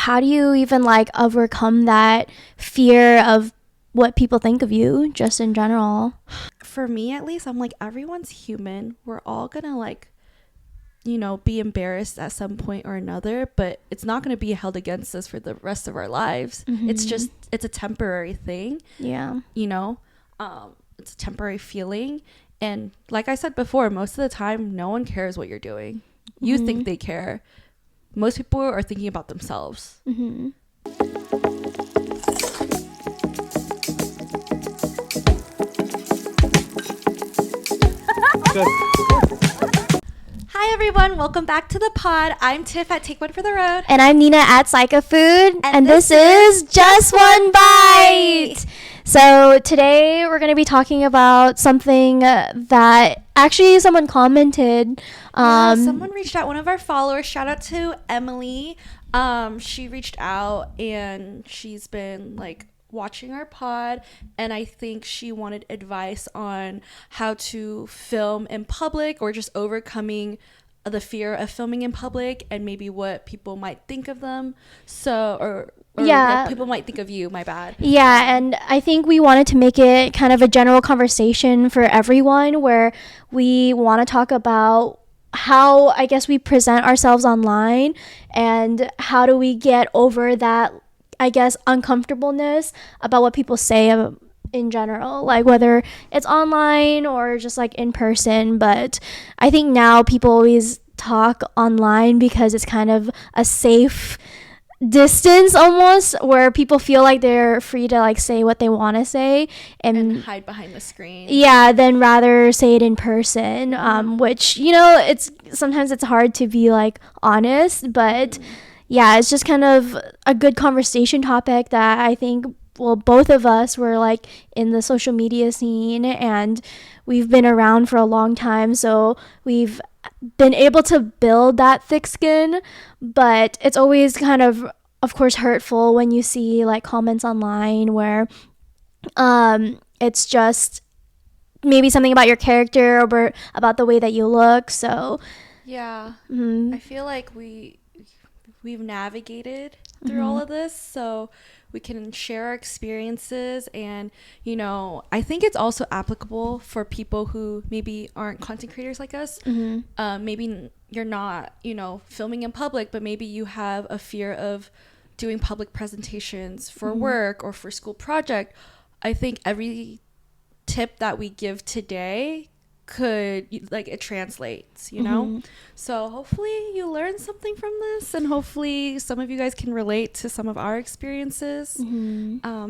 how do you even like overcome that fear of what people think of you just in general? For me, at least, I'm like, everyone's human. We're all gonna like, be embarrassed at some point or another, but it's not going to be held against us for the rest of our lives. It's a temporary thing. Yeah. It's a temporary feeling. And like I said before, most of the time, no one cares what you're doing. You think they care. Most people are thinking about themselves. Hi everyone, welcome back to the pod. I'm Tiff at Take One for the Road. And I'm Nina at Psycho Food. And this is Just One Bite. So today we're going to be talking about something that actually someone commented. Someone reached out, one of our followers. Shout out to Emily. She reached out and she's been like watching our pod, and I think she wanted advice on how to film in public or just overcoming the fear of filming in public and maybe what people might think of them. People might think of you, my bad. Yeah, and I think we wanted to make it kind of a general conversation for everyone where we want to talk about how I guess we present ourselves online and how do we get over that, I guess, uncomfortableness about what people say in general, like whether it's online or just like in person. But I think now people always talk online because it's kind of a safe distance almost, where people feel like they're free to like say what they want to say and hide behind the screen. Yeah, then rather say it in person, which it's sometimes it's hard to be like honest, but yeah, it's just kind of a good conversation topic that I think, well, both of us were like in the social media scene and we've been around for a long time, so we've been able to build that thick skin. But it's always kind of course hurtful when you see like comments online where it's just maybe something about your character or about the way that you look. So yeah, I feel like we've navigated through all of this, so we can share our experiences. And I think it's also applicable for people who maybe aren't content creators like us. Maybe you're not filming in public, but maybe you have a fear of doing public presentations for work or for school project. I think every tip that we give today it translates, so hopefully you learn something from this, and hopefully some of you guys can relate to some of our experiences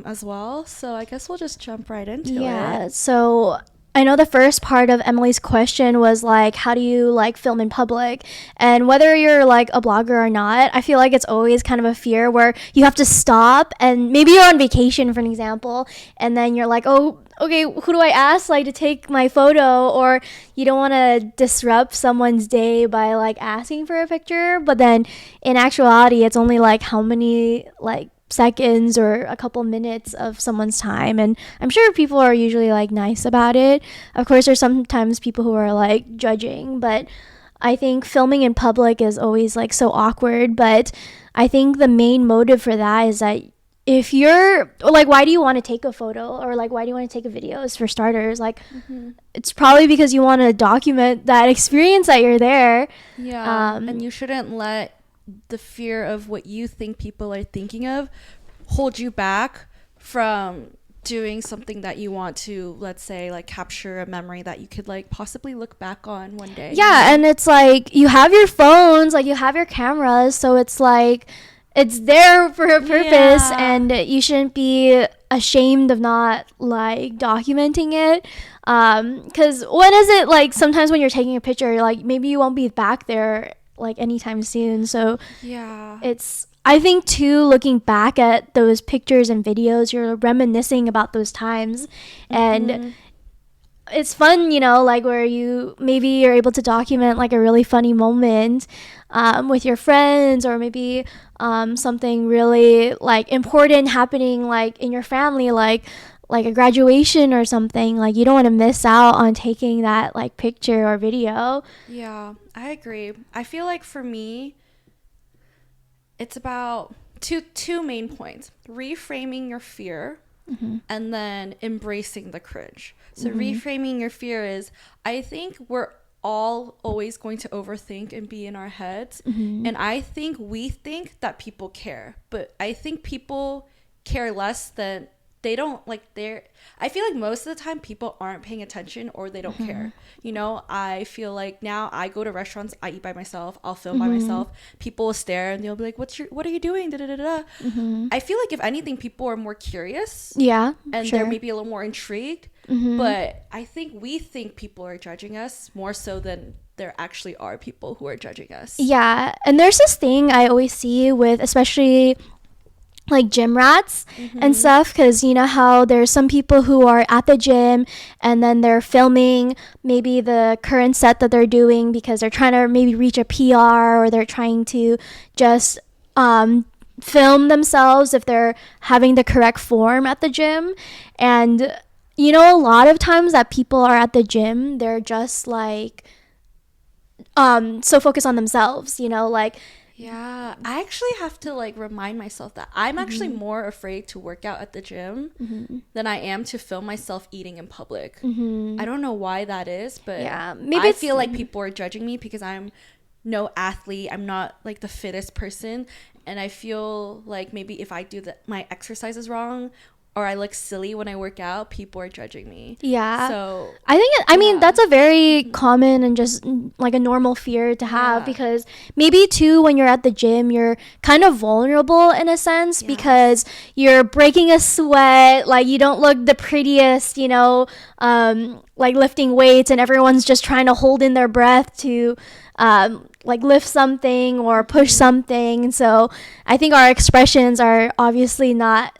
as well. So I guess we'll just jump right into it. So I know the first part of Emily's question was like, how do you like film in public? And whether you're like a blogger or not, I feel like it's always kind of a fear where you have to stop, and maybe you're on vacation, for an example, and then you're like, oh, okay, who do I ask like to take my photo? Or you don't want to disrupt someone's day by like asking for a picture, but then in actuality it's only like how many like seconds or a couple minutes of someone's time, and I'm sure people are usually like nice about it. Of course there's sometimes people who are like judging, but I think filming in public is always like so awkward. But I think the main motive for that is that if you're like, why do you want to take a photo, or like why do you want to take a video? Is for starters, like it's probably because you want to document that experience that you're there. And you shouldn't let the fear of what you think people are thinking of hold you back from doing something that you want to, let's say, like capture a memory that you could like possibly look back on one day. And it's like you have your phones, like you have your cameras, so it's like it's there for a purpose, and you shouldn't be ashamed of not like documenting it. Because what is it like, sometimes when you're taking a picture, like maybe you won't be back there like anytime soon. So it's, I think too, looking back at those pictures and videos, you're reminiscing about those times, and it's fun, like where you're able to document like a really funny moment with your friends, or maybe something really like important happening like in your family, like a graduation or something. Like you don't want to miss out on taking that like picture or video. Yeah, I agree. I feel like for me, it's about two main points: reframing your fear, and then embracing the cringe. So reframing your fear is, I think we're all always going to overthink and be in our heads, and I think we think that people care, but I think people care less than they don't. Like, I feel like most of the time people aren't paying attention, or they don't care. You know, I feel like now I go to restaurants, I eat by myself, I'll film by myself, people will stare and they'll be like, what are you doing, da, da, da, da. I feel like if anything, people are more curious, and they're maybe a little more intrigued, but I think we think people are judging us more so than there actually are people who are judging us. Yeah, and there's this thing I always see with, especially like gym rats and stuff, because you know how there's some people who are at the gym and then they're filming maybe the current set that they're doing because they're trying to maybe reach a PR, or they're trying to just film themselves if they're having the correct form at the gym. And you know, a lot of times that people are at the gym, they're just like so focused on themselves, you know, like. Yeah, I actually have to like remind myself that I'm actually more afraid to work out at the gym than I am to film myself eating in public. I don't know why that is, but maybe I feel like people are judging me because I'm no athlete. I'm not like the fittest person, and I feel like maybe if I do my exercises wrong, or I look silly when I work out, people are judging me. Yeah. So I think, I mean, that's a very common and just like a normal fear to have, because maybe too, when you're at the gym, you're kind of vulnerable in a sense, because you're breaking a sweat, like you don't look the prettiest, you know, like lifting weights, and everyone's just trying to hold in their breath to like lift something or push something. And so I think our expressions are obviously not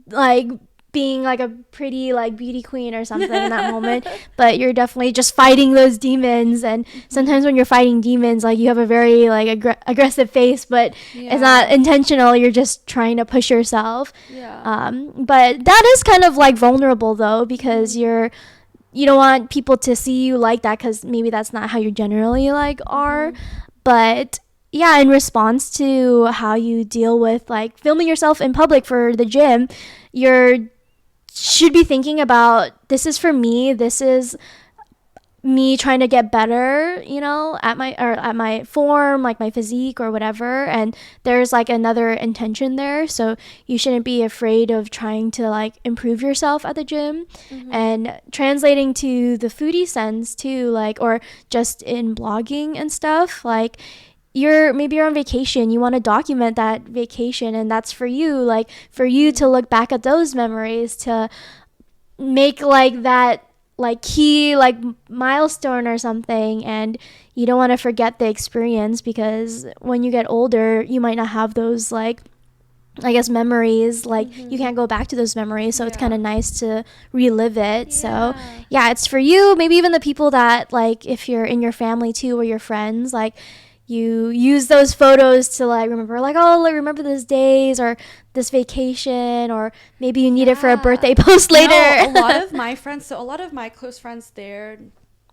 like being like a pretty like beauty queen or something in that moment, but you're definitely just fighting those demons. And sometimes when you're fighting demons, like you have a very like aggressive face, but it's not intentional, you're just trying to push yourself. But that is kind of like vulnerable though, because you don't want people to see you like that, because maybe that's not how you generally like are. But yeah, in response to how you deal with like filming yourself in public for the gym, you should be thinking about, this is for me, this is me trying to get better, you know, at my form, like my physique or whatever. And there's like another intention there, so you shouldn't be afraid of trying to like improve yourself at the gym. And translating to the foodie sense too, like, or just in blogging and stuff, like you're on vacation, you want to document that vacation, and that's for you, like for you to look back at those memories, to make like that like key like milestone or something. And you don't want to forget the experience, because when you get older, you might not have those like, I guess, memories, like you can't go back to those memories, so it's kind of nice to relive it. So yeah, it's for you, maybe even the people that like, if you're in your family too, or your friends, like you use those photos to like remember, like, oh, like remember those days or this vacation, or maybe you need it for a birthday post later. A lot of my friends, so a lot of my close friends, they're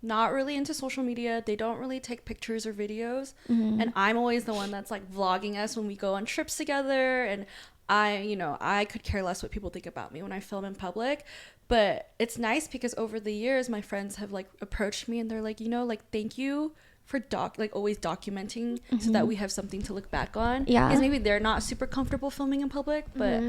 not really into social media. They don't really take pictures or videos. And I'm always the one that's like vlogging us when we go on trips together. And I could care less what people think about me when I film in public. But it's nice because over the years, my friends have like approached me and they're like, you know, like, thank you for always documenting so that we have something to look back on. Because maybe they're not super comfortable filming in public, but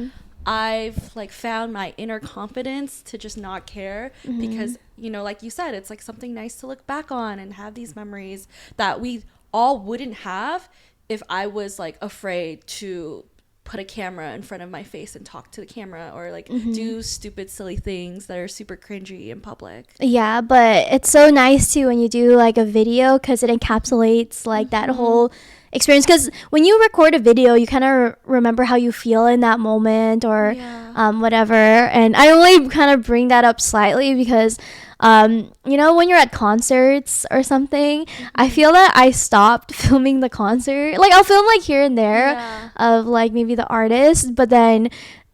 I've like found my inner confidence to just not care, because, you know, like you said, it's like something nice to look back on and have these memories that we all wouldn't have if I was like afraid to put a camera in front of my face and talk to the camera, or like do stupid silly things that are super cringy in public. Yeah, but it's so nice too when you do like a video, because it encapsulates like that whole experience. Because when you record a video, you kind of remember how you feel in that moment, or whatever. And I only kind of bring that up slightly because you know, when you're at concerts or something, I feel that I stopped filming the concert. Like I'll film like here and there of like maybe the artist, but then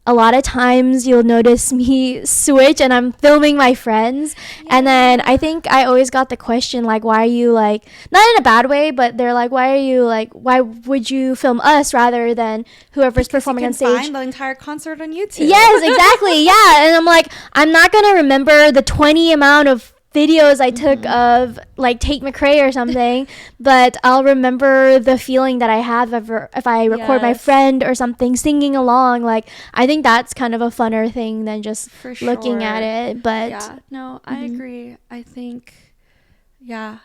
a lot of times you'll notice me switch and I'm filming my friends. Yeah. And then I think I always got the question, like, why are you, like, not in a bad way, but they're like, why are you, like, why would you film us rather than whoever's because performing on stage? You can find the entire concert on YouTube. Yes, exactly. Yeah. And I'm like, I'm not going to remember the 20 amount of videos I took of like Tate McRae or something, but I'll remember the feeling that I have if I record my friend or something singing along. Like, I think that's kind of a funner thing than just looking at it. But yeah, no, I agree. I think, yeah,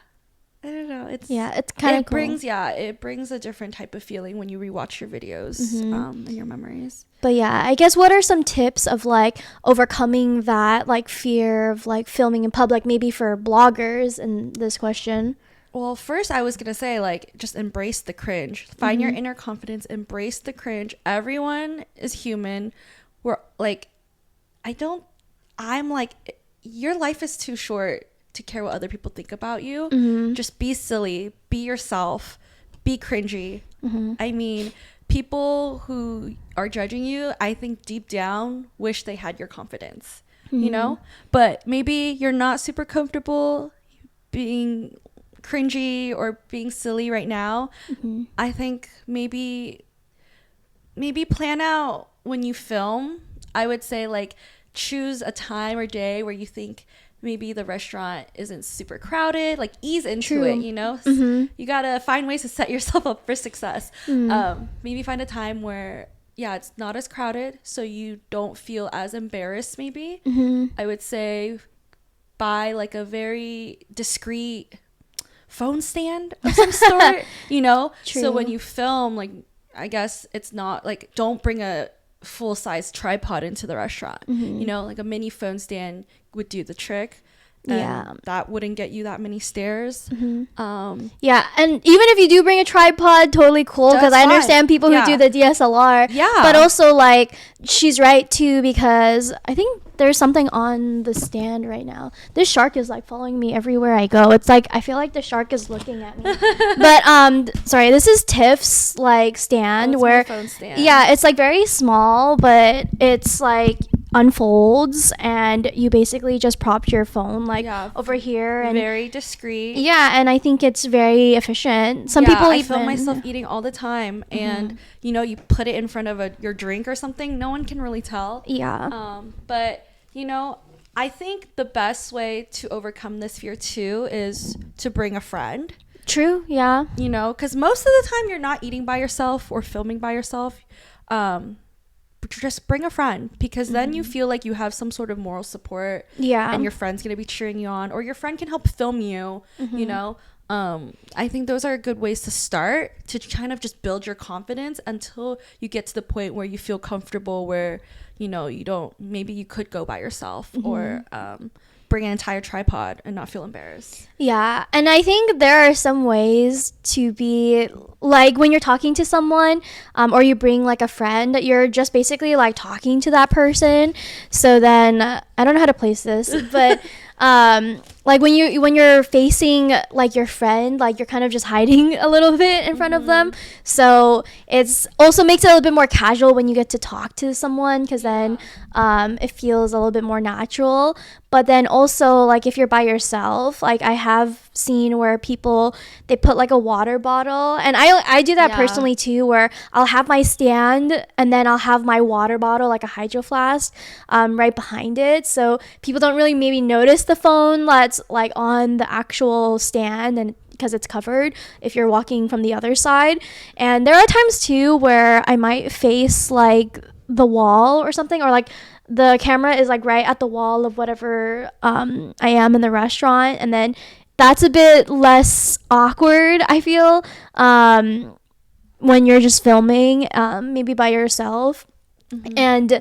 I don't know. It's kind of cool. It brings a different type of feeling when you rewatch your videos and your memories. But yeah, I guess what are some tips of like overcoming that like fear of like filming in public, maybe for bloggers in this question? Well, first I was going to say, like, just embrace the cringe. Find your inner confidence, embrace the cringe. Everyone is human. We're like, I'm like, your life is too short to care what other people think about you. Just be silly, be yourself, be cringy. I mean, people who are judging you, I think deep down wish they had your confidence, you know, but maybe you're not super comfortable being cringy or being silly right now. I think maybe plan out when you film. I would say, like, choose a time or day where you think maybe the restaurant isn't super crowded, like ease into it, you know. You gotta find ways to set yourself up for success. Maybe find a time where it's not as crowded, so you don't feel as embarrassed. Maybe I would say buy like a very discreet phone stand of some sort, you know. So when you film, like, I guess it's not like, don't bring a full-size tripod into the restaurant, you know, like a mini phone stand would do the trick. And that wouldn't get you that many stares. And even if you do bring a tripod, totally cool, because I understand people who do the DSLR. But also, like, she's right too, because I think there's something on the stand right now. This shark is like following me everywhere I go. It's like I feel like the shark is looking at me. But sorry, this is TIFF's like stand where phone stand. It's like very small, but it's like unfolds and you basically just prop your phone like over here, and very discreet. And I think it's very efficient. Some people I film myself eating all the time, and you know, you put it in front of your drink or something, no one can really tell. But you know, I think the best way to overcome this fear too is to bring a friend. True. You know, because most of the time you're not eating by yourself or filming by yourself. Just bring a friend, because then you feel like you have some sort of moral support, and your friend's gonna be cheering you on, or your friend can help film you. You know, I think those are good ways to start to kind of just build your confidence until you get to the point where you feel comfortable, where, you know, maybe you could go by yourself, or bring an entire tripod and not feel embarrassed. And I think there are some ways to be like, when you're talking to someone, or you bring like a friend, you're just basically like talking to that person. So then I don't know how to place this, but like when you're facing like your friend, like you're kind of just hiding a little bit in front of them. So it's also makes it a little bit more casual when you get to talk to someone, because then it feels a little bit more natural. But then also, like, if you're by yourself, like I have seen where people, they put like a water bottle, and I do that personally too, where I'll have my stand and then I'll have my water bottle, like a hydro flask, right behind it, so people don't really maybe notice the phone that's like on the actual stand, and because it's covered if you're walking from the other side. And there are times too where I might face like the wall or something, or like the camera is like right at the wall of whatever I am in the restaurant, and then that's a bit less awkward, I feel, when you're just filming, maybe by yourself. And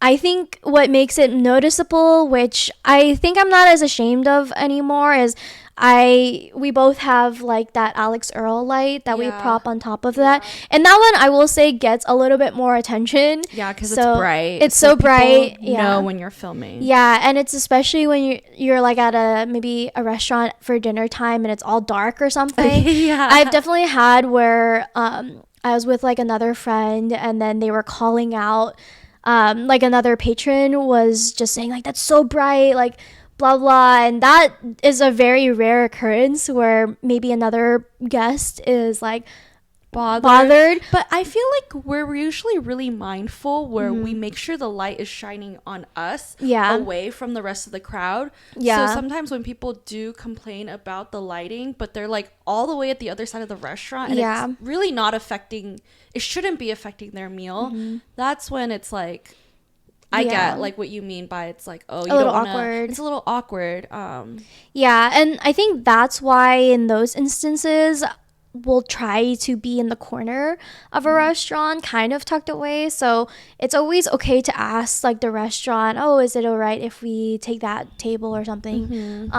I think what makes it noticeable, which I think I'm not as ashamed of anymore, is we both have like that Alex Earl light that we prop on top of that, and that one I will say gets a little bit more attention. Because it's bright. It's so bright. Know when you're filming. And it's especially when you're like at maybe a restaurant for dinner time and it's all dark or something. I've definitely had where I was with like another friend, and then they were calling out like another patron was just saying like, that's so bright, like blah blah, and that is a very rare occurrence where maybe another guest is like bothered. But I feel like we're usually really mindful where we make sure the light is shining on us, away from the rest of the crowd. So sometimes when people do complain about the lighting, but they're like all the way at the other side of the restaurant, and it's really not affecting, it shouldn't be affecting their meal, that's when it's like, I get like what you mean by it's like, oh, you don't want to, it's a little awkward. Yeah, and I think that's why in those instances we'll try to be in the corner of a restaurant, kind of tucked away. So it's always okay to ask like the restaurant, oh, is it all right if we take that table or something,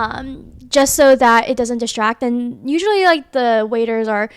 just so that it doesn't distract. And usually like the waiters are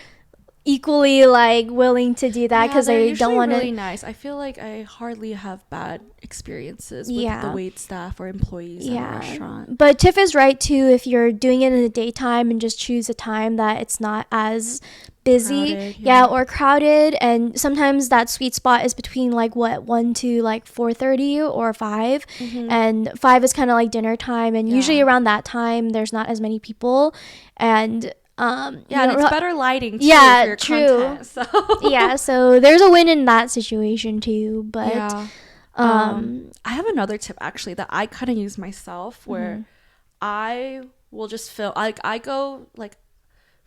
equally like willing to do that because they don't want to. Really nice. I feel like I hardly have bad experiences with the wait staff or employees at a restaurant. But Tiff is right too. If you're doing it in the daytime and just choose a time that it's not as busy, crowded, or crowded, and sometimes that sweet spot is between like 1 to like 4:30 or 5, and 5 is kind of like dinner time, and usually around that time there's not as many people, and and it's better lighting too for your content, so so there's a win in that situation too. But I have another tip actually that I kind of use myself, where I will just film, like I go, like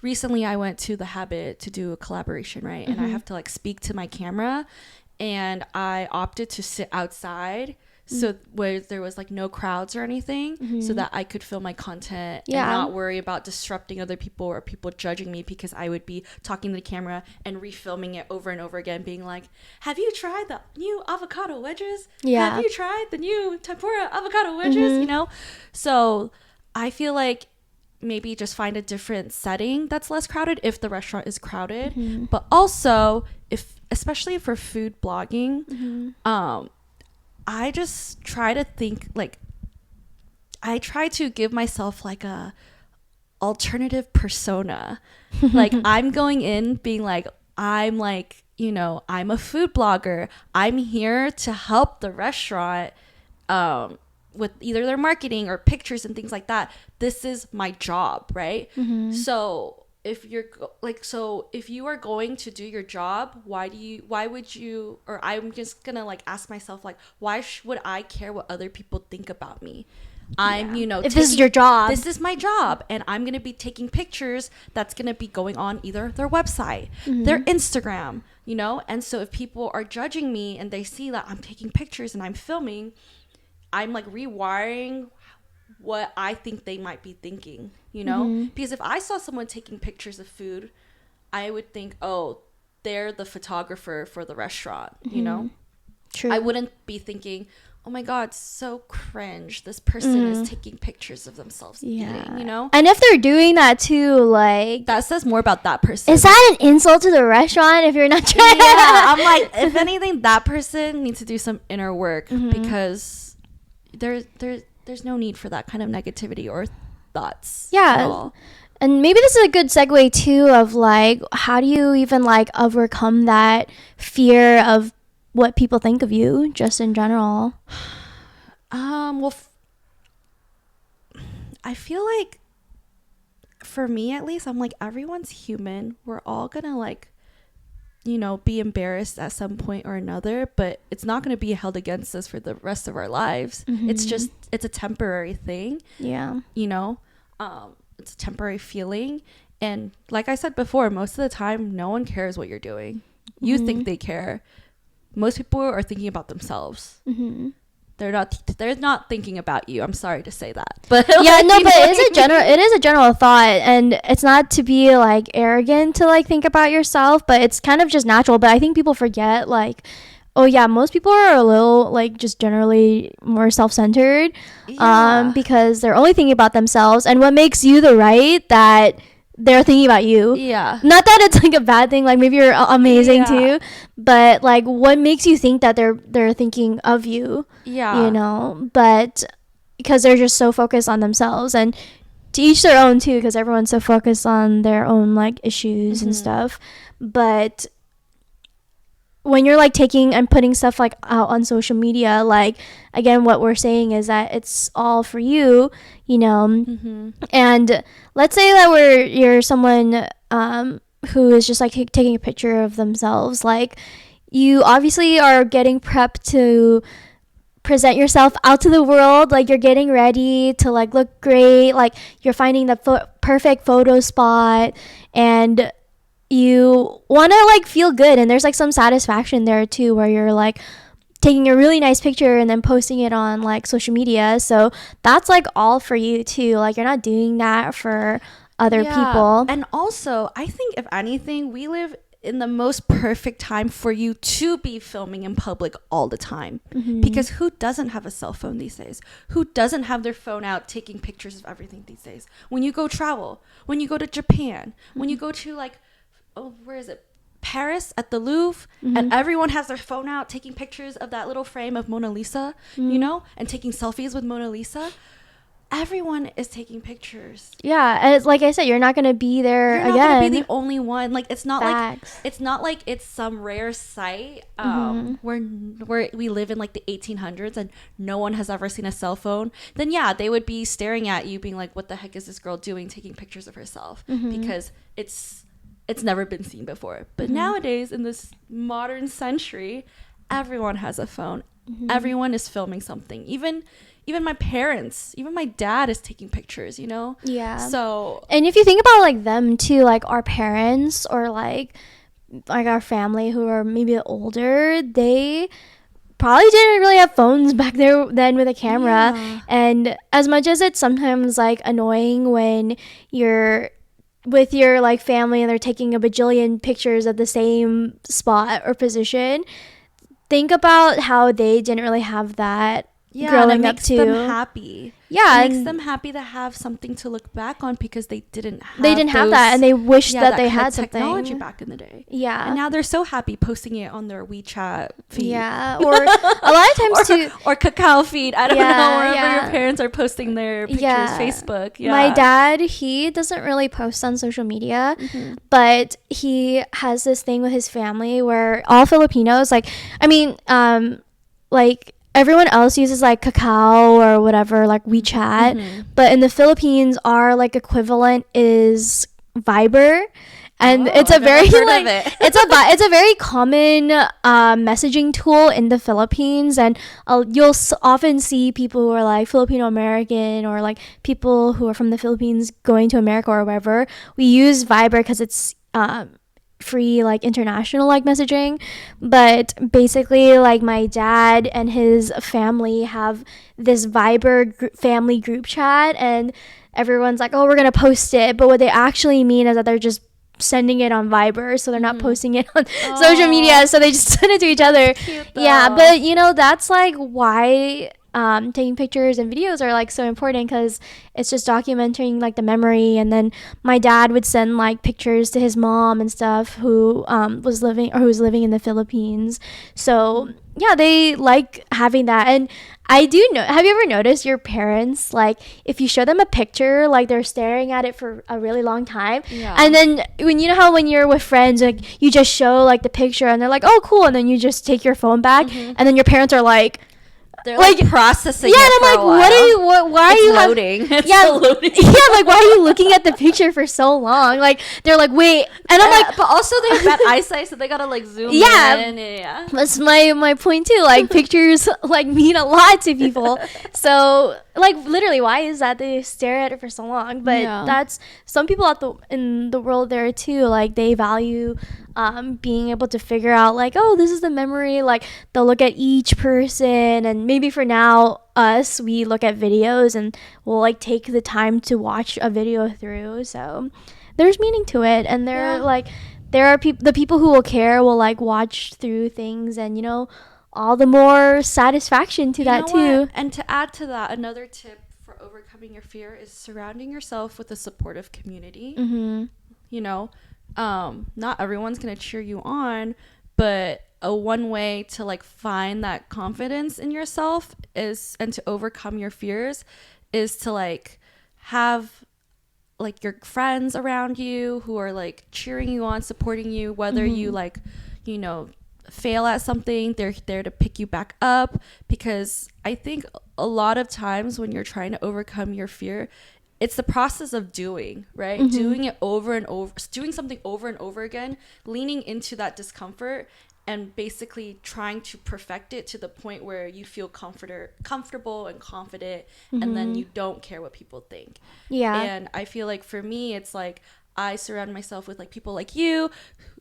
recently I went to the Habit to do a collaboration, right, and I have to like speak to my camera, and I opted to sit outside, so where there was like no crowds or anything, so that I could film my content and not worry about disrupting other people or people judging me, because I would be talking to the camera and refilming it over and over again, being like, have you tried the new avocado wedges? Have you tried the new tempura avocado wedges? You know? So I feel like maybe just find a different setting that's less crowded if the restaurant is crowded. But also, especially for food blogging, I just try to think, like, I try to give myself like a alternative persona. Like I'm going in being like, I'm like, you know, I'm a food blogger. I'm here to help the restaurant with either their marketing or pictures and things like that. This is my job, right? So if you're like, so if you are going to do your job, why would you, or I'm just gonna like ask myself, like, why would I care what other people think about me? I'm, you know, if this is your job, this is my job, and I'm gonna be taking pictures that's gonna be going on either their website, their Instagram, you know. And so if people are judging me and they see that I'm taking pictures and I'm filming, I'm like rewiring what I think they might be thinking, you know. Because if I saw someone taking pictures of food, I would think, oh, they're the photographer for the restaurant, you know. True. I wouldn't be thinking, oh my god, so cringe, this person is taking pictures of themselves eating, you know. And if they're doing that too, like, that says more about that person. Is that an insult to the restaurant if you're not trying? I'm like, if anything, that person needs to do some inner work, because there's no need for that kind of negativity or thoughts. And maybe this is a good segue too of like, how do you even like overcome that fear of what people think of you, just in general? Well, I feel like for me at least, I'm like, everyone's human. We're all gonna like, you know, be embarrassed at some point or another, but it's not going to be held against us for the rest of our lives. It's a temporary thing. You know, it's a temporary feeling. And like I said before, most of the time, no one cares what you're doing. You think they care. Most people are thinking about themselves. They're not thinking about you. I'm sorry to say that, but but it is a general thought, and it's not to be like arrogant to like think about yourself, but it's kind of just natural. But I think people forget, like, oh yeah, most people are a little like just generally more self-centered, because they're only thinking about themselves, and what makes you the right that they're thinking about you. Not that it's like a bad thing, like maybe you're amazing too, but like what makes you think that they're thinking of you? You know, but because they're just so focused on themselves, and to each their own too, because everyone's so focused on their own like issues and stuff. But when you're like taking and putting stuff like out on social media, like again what we're saying is that it's all for you, you know. And let's say that you're someone who is just like taking a picture of themselves, like you obviously are getting prepped to present yourself out to the world, like you're getting ready to like look great, like you're finding the perfect photo spot, and you want to like feel good, and there's like some satisfaction there too where you're like taking a really nice picture and then posting it on like social media. So that's like all for you too, like you're not doing that for other people. And also I think if anything, we live in the most perfect time for you to be filming in public all the time, because who doesn't have a cell phone these days? Who doesn't have their phone out taking pictures of everything these days? When you go travel, when you go to Japan, when you go to like, oh, where is it? Paris at the Louvre, and everyone has their phone out taking pictures of that little frame of Mona Lisa, you know, and taking selfies with Mona Lisa. Everyone is taking pictures. Yeah, and it's like I said, you're not gonna be there you're again. You're not gonna be the only one. Like it's not Facts. like it's some rare sight where we live in like the 1800s and no one has ever seen a cell phone. Then yeah, they would be staring at you, being like, "What the heck is this girl doing, taking pictures of herself?" Because it's never been seen before. But nowadays, in this modern century, everyone has a phone. Everyone is filming something. Even my parents, even my dad is taking pictures, you know? Yeah. So, and if you think about like them too, like our parents or like our family who are maybe older, they probably didn't really have phones back there then with a camera. Yeah. And as much as it's sometimes like annoying when you're with your like family and they're taking a bajillion pictures of the same spot or position, think about how they didn't really have that growing up too. Them happy. Yeah, it makes them happy to have something to look back on, because they didn't have that, and they wish that they had technology something back in the day. Yeah, and now they're so happy posting it on their WeChat feed. Yeah, or a lot of times too, or Kakao feed. I don't know, wherever your parents are posting their pictures. Facebook. Yeah, my dad, he doesn't really post on social media, but he has this thing with his family where all Filipinos, like, I mean, like, everyone else uses like Kakao or whatever, like WeChat, but in the Philippines our like equivalent is Viber, and it's a very like it's a very common messaging tool in the Philippines, and you'll often see people who are like Filipino American or like people who are from the Philippines going to America or wherever. We use Viber because it's free like international like messaging. But basically, like, my dad and his family have this Viber family group chat, and everyone's like, oh, we're gonna post it, but what they actually mean is that they're just sending it on Viber, so they're not posting it on social media, so they just send it to each other. Yeah, but you know, that's like why taking pictures and videos are like so important, because it's just documenting like the memory. And then my dad would send like pictures to his mom and stuff who was living in the Philippines. So yeah, they like having that. And I do know, have you ever noticed your parents, like, if you show them a picture, like, they're staring at it for a really long time, and then when you're with friends, like, you just show like the picture and they're like, oh cool, and then you just take your phone back, and then your parents are like, they're like processing it and for I'm like, why are you loading? Loading. Like, why are you looking at the picture for so long? Like, they're like, wait, and I'm like, but also they have bad eyesight, so they gotta like zoom in. Yeah, that's my point too. Like, pictures like mean a lot to people. So like, literally, why is that they stare at it for so long? But that's some people in the world there too. Like, they value being able to figure out like, oh, this is the memory. Like, they'll look at each person, and maybe for now we look at videos and we'll like take the time to watch a video through. So there's meaning to it, and like, there are the people who will care will like watch through things, and you know, all the more satisfaction to that too. What? And to add to that, another tip for overcoming your fear is surrounding yourself with a supportive community. You know, not everyone's gonna cheer you on, but one way to like find that confidence in yourself and to overcome your fears is to like have like your friends around you who are like cheering you on, supporting you, whether you like, you know, fail at something, they're there to pick you back up. Because I think a lot of times when you're trying to overcome your fear, it's the process of doing, right? Mm-hmm. Doing it over and over, doing something over and over again, leaning into that discomfort and basically trying to perfect it to the point where you feel comfortable and confident, Mm-hmm. and then you don't care what people think. Yeah. And I feel like for me, it's like I surround myself with like people like you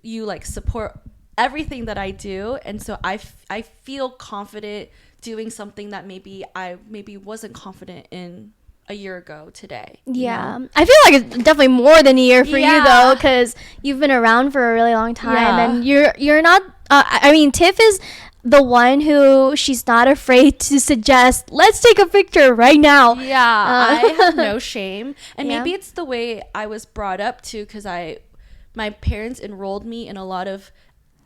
like support everything that I do, and so I feel confident doing something that maybe I wasn't confident in a year ago today. Yeah. I feel like it's definitely more than a year for you though, because you've been around for a really long time, and you're not I mean, Tiff is the one who she's not afraid to suggest, let's take a picture right now. I have no shame, and Yeah. maybe it's the way I was brought up too, because my parents enrolled me in a lot of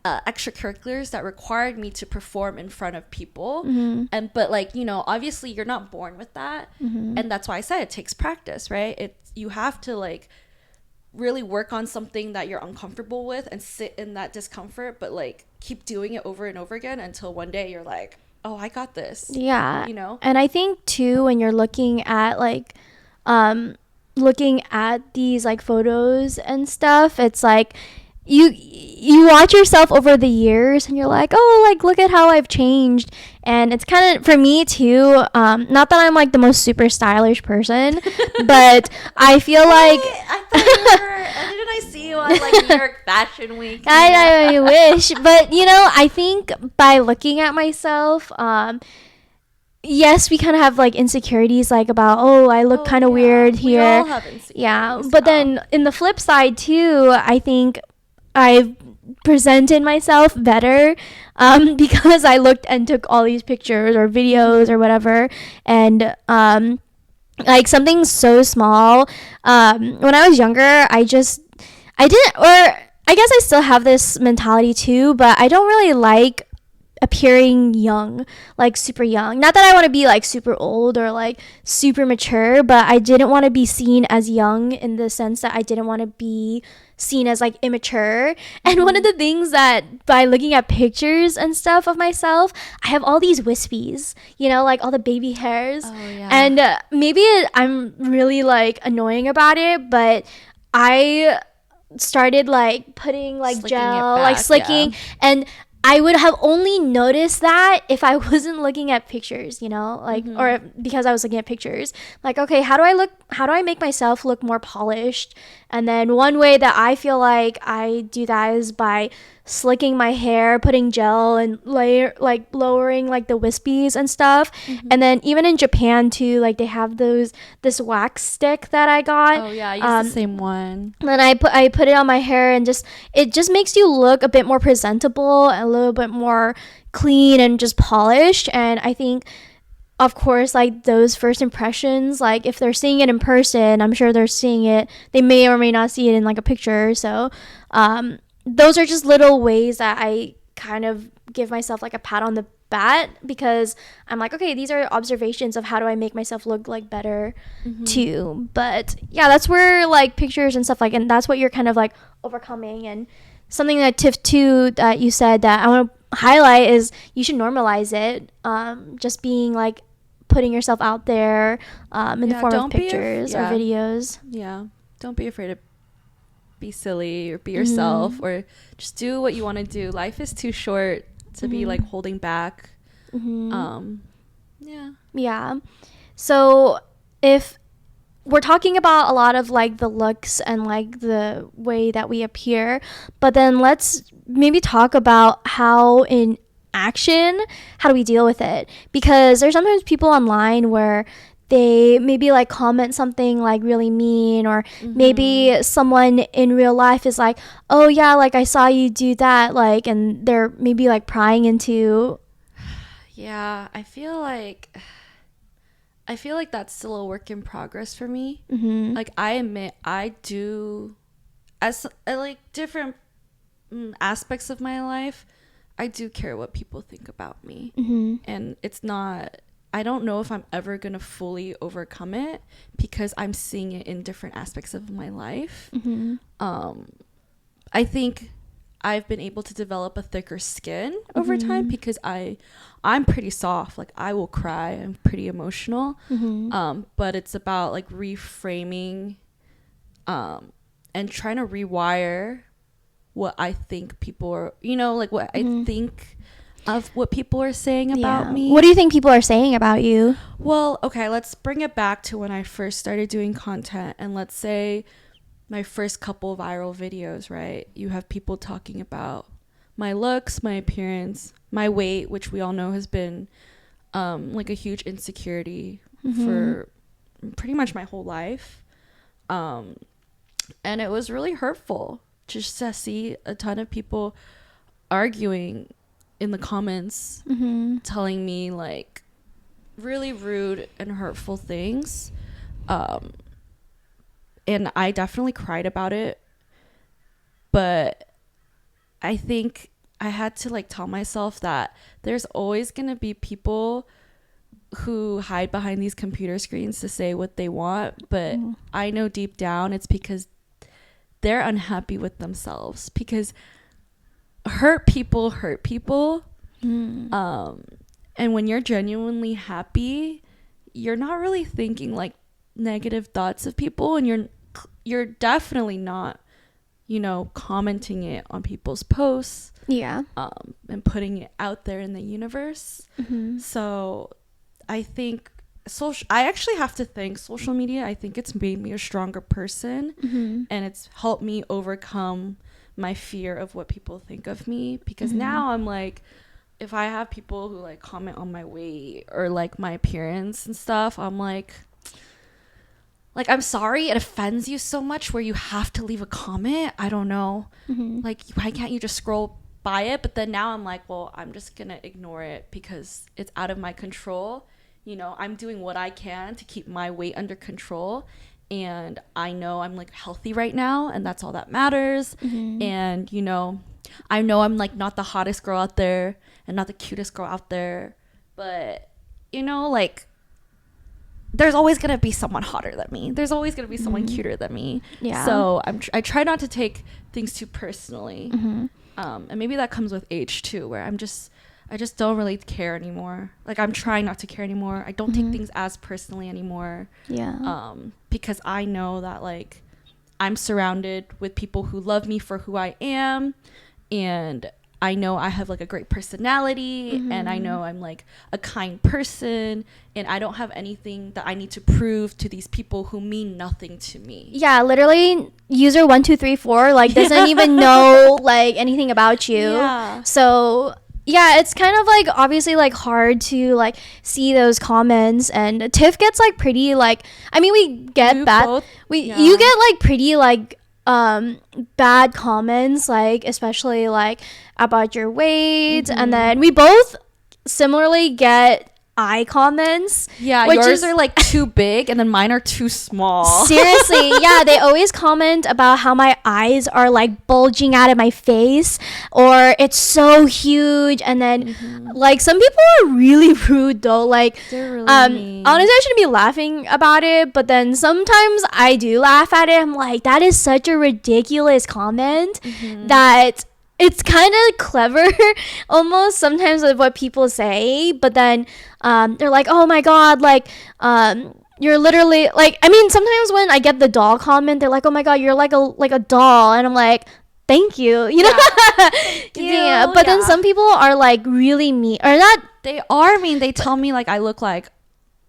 extracurriculars that required me to perform in front of people. Mm-hmm. And but like, you know, obviously you're not born with that. Mm-hmm. And that's why I said it takes practice, right? You have to like really work on something that you're uncomfortable with and sit in that discomfort, but like keep doing it over and over again until one day you're like, oh, I got this. Yeah. You know? And I think too, when you're looking at like looking at these like photos and stuff, it's like you watch yourself over the years and you're like, oh, like look at how I've changed. And it's kind of for me too, not that I'm like the most super stylish person, but I feel like I thought you were, didn't I see you on like New York Fashion Week? I wish, but you know, I think by looking at myself, yes, we kind of have like insecurities, like about, oh, I look kind of weird here. We all have insecurities. Yeah, but then in the flip side too, I think I've presented myself better because I looked and took all these pictures or videos or whatever, and like something so small. When I was younger, I didn't, or I guess I still have this mentality too, but I don't really like appearing young, like super young. Not that I want to be like super old or like super mature, but I didn't want to be seen as young in the sense that I didn't want to be seen as like immature. And one of the things that by looking at pictures and stuff of myself, I have all these wispies, you know, like all the baby hairs. Oh, yeah. And maybe I'm really like annoying about it, but I started like putting like Slicking it gel, back, like slicking, and I would have only noticed that if I wasn't looking at pictures, you know, like, or because I was looking at pictures, like, okay, how do I make myself look more polished? And then one way that I feel like I do that is by slicking my hair, putting gel and lowering like the wispies and stuff. And then even in Japan too, like they have this wax stick that I got. Oh yeah, I use the same one. And then I put it on my hair, and it just makes you look a bit more presentable and a little bit more clean and just polished. And I think, of course, like those first impressions, like if they're seeing it in person, I'm sure they may or may not see it in like a picture. So those are just little ways that I kind of give myself like a pat on the back, because I'm like, okay, these are observations of how do I make myself look like better too. But yeah, that's where like pictures and stuff like, and that's what you're kind of like overcoming. And something that TIFF too that you said that I want to highlight is you should normalize it. Just being like putting yourself out there in the form of pictures or videos. Yeah, don't be afraid to be silly or be yourself, or just do what you want to do. Life is too short to be like holding back. Yeah. So if we're talking about a lot of like the looks and like the way that we appear, but then let's maybe talk about how in action, how do we deal with it? Because there's sometimes people online where they maybe like comment something like really mean, or maybe someone in real life is like, oh yeah, like I saw you do that, like, and they're maybe like prying into. Yeah, I feel like that's still a work in progress for me. Like I admit I do, as like different aspects of my life, I do care what people think about me. And it's not, I don't know if I'm ever going to fully overcome it, because I'm seeing it in different aspects of my life. I think I've been able to develop a thicker skin over time because I'm pretty soft. Like I will cry. I'm pretty emotional. But it's about like reframing and trying to rewire what I think people are, you know, like what I think of what people are saying about me. What do you think people are saying about you? Well, okay, let's bring it back to when I first started doing content, and let's say my first couple viral videos, right? You have people talking about my looks, my appearance, my weight, which we all know has been like a huge insecurity for pretty much my whole life. And it was really hurtful just to see a ton of people arguing in the comments, telling me like really rude and hurtful things. And I definitely cried about it, but I think I had to like tell myself that there's always going to be people who hide behind these computer screens to say what they want, but I know deep down it's because they're unhappy with themselves, because hurt people. And when you're genuinely happy, you're not really thinking like negative thoughts of people, and you're definitely not, you know, commenting it on people's posts, and putting it out there in the universe. So I think I actually have to thank social media. I think it's made me a stronger person, and it's helped me overcome my fear of what people think of me, because now I'm like, if I have people who like comment on my weight or like my appearance and stuff, I'm like I'm sorry it offends you so much where you have to leave a comment. I don't know. Like, why can't you just scroll by it? But then now I'm like, well, I'm just gonna ignore it because it's out of my control. You know, I'm doing what I can to keep my weight under control, and I know I'm like healthy right now, and that's all that matters. And you know I'm like not the hottest girl out there and not the cutest girl out there, but you know, like, there's always gonna be someone hotter than me. There's always gonna be someone cuter than me. So I try not to take things too personally. And maybe that comes with age too, where I just don't really care anymore. Like, I'm trying not to care anymore. I don't take things as personally anymore. Because I know that like I'm surrounded with people who love me for who I am, and I know I have like a great personality, and I know I'm like a kind person, and I don't have anything that I need to prove to these people who mean nothing to me. Yeah, literally user 1234 like doesn't even know like anything about you. So yeah, it's kind of like obviously like hard to like see those comments, and TIFF gets like pretty like, I mean, we get that you get like pretty like bad comments, like especially like about your weight, and then we both similarly get eye comments. Yours are like too big and then mine are too small. Seriously, yeah, they always comment about how my eyes are like bulging out of my face, or it's so huge, and then like some people are really rude though, like they're really mean. Honestly, I shouldn't be laughing about it, but then sometimes I do laugh at it. I'm like, that is such a ridiculous comment that it's kind of clever almost sometimes with what people say, but then they're like, oh my god, like you're literally like, I mean, sometimes when I get the doll comment, they're like, oh my god, you're like a doll, and I'm like, thank you, you know. But then some people are like really mean, or not, they are mean. They tell me like I look like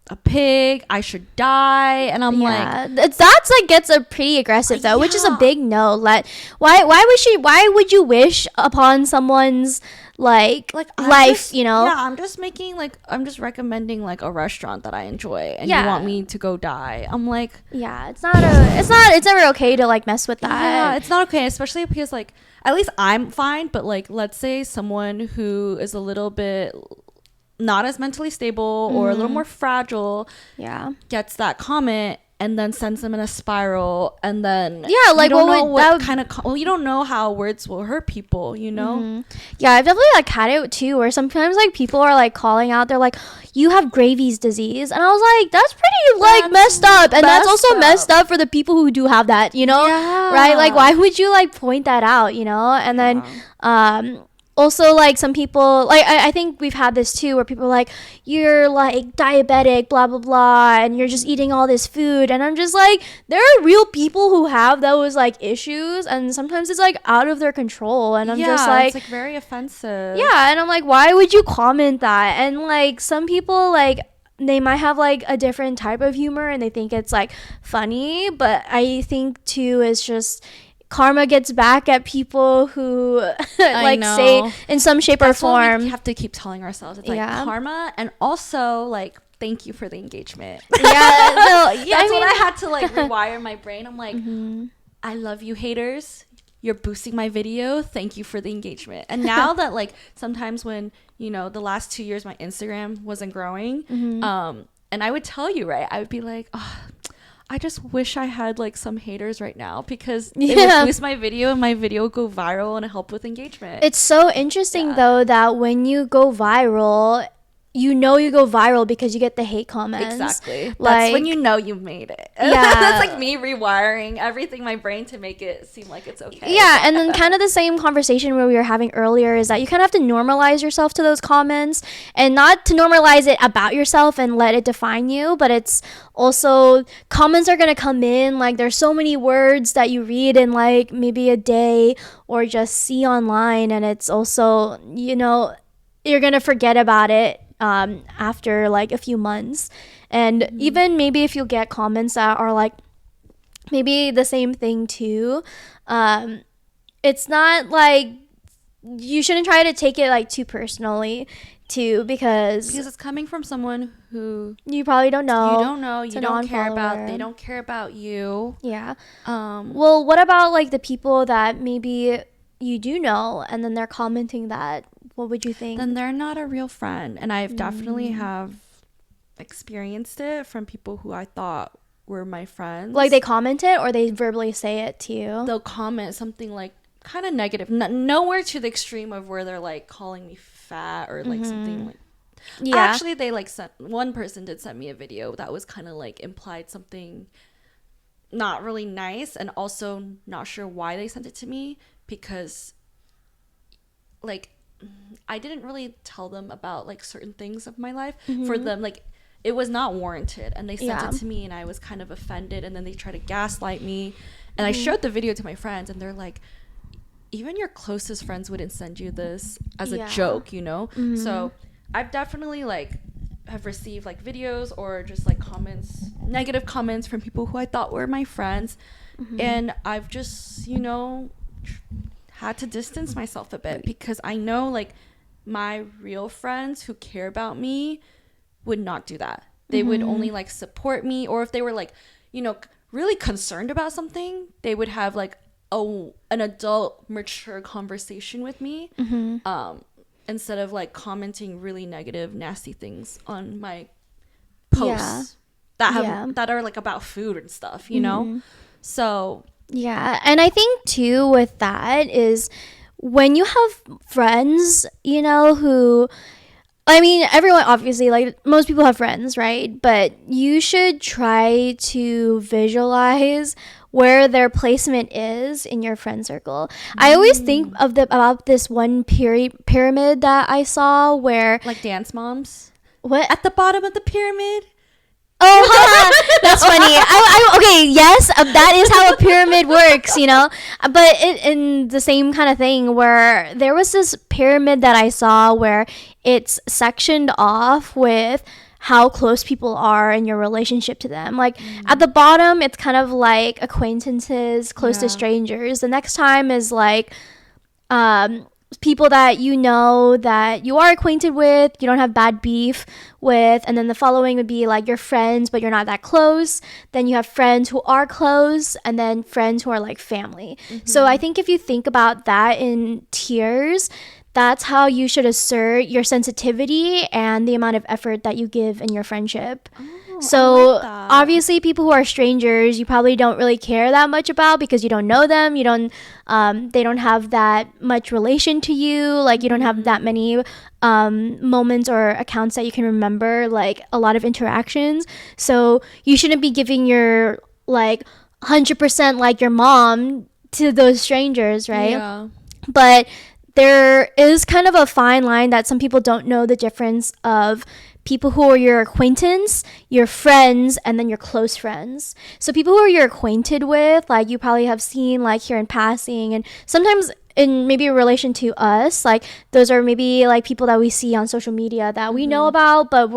a pig, I should die, and I'm like, that's like gets a pretty aggressive though, which is a big no. Like, why would you wish upon someone's like life, just, you know? I'm just recommending like a restaurant that I enjoy, and you want me to go die. I'm like, it's never okay to like mess with that. It's not okay, especially because like at least I'm fine, but like let's say someone who is a little bit not as mentally stable or a little more fragile gets that comment, and then sends them in a spiral, and then yeah, like you don't know what what kind of you don't know how words will hurt people, you know. Yeah, I've definitely like had it too, where sometimes like people are like calling out, they're like, you have Graves' disease, and I was like, that's pretty like messed up, and that's also messed up for the people who do have that, you know. Right, like why would you like point that out, you know? And then also like some people like I think we've had this too, where people are like, you're like diabetic, blah blah blah, and you're just eating all this food, and I'm just like, there are real people who have those like issues, and sometimes it's like out of their control, and I'm just like, it's like very offensive. yeah, and I'm like, why would you comment that? And like some people like, they might have like a different type of humor and they think it's like funny, but I think too it's just karma gets back at people who like say in some shape or form. What we have to keep telling ourselves. It's like karma, and also like thank you for the engagement. That's what I had to like rewire my brain. I'm like, I love you, haters. You're boosting my video. Thank you for the engagement. And now that like sometimes when, you know, the last 2 years my Instagram wasn't growing, and I would tell you, right, I would be like, oh, I just wish I had like some haters right now, because it would boost my video and my video would go viral and help with engagement. It's so interesting though that when you go viral, you know you go viral because you get the hate comments. Exactly. Like, that's when you know you made it. Yeah. That's like me rewiring everything in my brain to make it seem like it's okay. Yeah, and then kind of the same conversation where we were having earlier is that you kind of have to normalize yourself to those comments, and not to normalize it about yourself and let it define you, but it's also comments are going to come in. Like there's so many words that you read in like maybe a day or just see online, and it's also, you know, you're going to forget about it after like a few months. And even maybe if you get comments that are like maybe the same thing too, it's not like, you shouldn't try to take it like too personally too, because it's coming from someone who you probably don't know. You don't care about. They don't care about you. Yeah. Well, what about like the people that maybe you do know and then they're commenting that? What would you think? Then they're not a real friend. And I've definitely have experienced it from people who I thought were my friends. Like they comment it or they verbally say it to you? They'll comment something like kind of negative. Nowhere to the extreme of where they're like calling me fat or like something like. Yeah. Actually, they like sent, one person did send me a video that was kind of like implied something not really nice, and also not sure why they sent it to me, because like I didn't really tell them about like certain things of my life for them, like it was not warranted, and they sent it to me and I was kind of offended, and then they tried to gaslight me, and I showed the video to my friends and they're like, even your closest friends wouldn't send you this as a joke, you know? So I've definitely like have received like videos or just like comments, negative comments from people who I thought were my friends, and I've just, you know, had to distance myself a bit, because I know like my real friends who care about me would not do that. They would only like support me, or if they were like, you know, really concerned about something, they would have like an adult mature conversation with me, instead of like commenting really negative nasty things on my posts that are like about food and stuff, you know. So yeah, and I think too with that is when you have friends, you know, who, I mean, everyone obviously, like most people have friends, right? But you should try to visualize where their placement is in your friend circle. I always think of about this one pyramid that I saw where, like dance moms, what, at the bottom of the pyramid. Oh, that's funny. Okay, yes, that is how a pyramid works, you know. But in the same kind of thing, where there was this pyramid that I saw where it's sectioned off with how close people are in your relationship to them. Like at the bottom, it's kind of like acquaintances, close to strangers. The next time is like people that you know that you are acquainted with, you don't have bad beef with, and then the following would be like your friends but you're not that close. Then you have friends who are close, and then friends who are like family. So I think if you think about that in tiers, that's how you should assert your sensitivity and the amount of effort that you give in your friendship. So obviously people who are strangers, you probably don't really care that much about because you don't know them. You don't, they don't have that much relation to you. Like you don't have that many moments or accounts that you can remember, like a lot of interactions. So you shouldn't be giving your like 100% like your mom to those strangers, right? Yeah. But there is kind of a fine line that some people don't know the difference of people who are your acquaintance, your friends, and then your close friends. So people who you're acquainted with, like you probably have seen like here in passing, and sometimes in maybe a relation to us, like those are maybe like people that we see on social media that we know about, but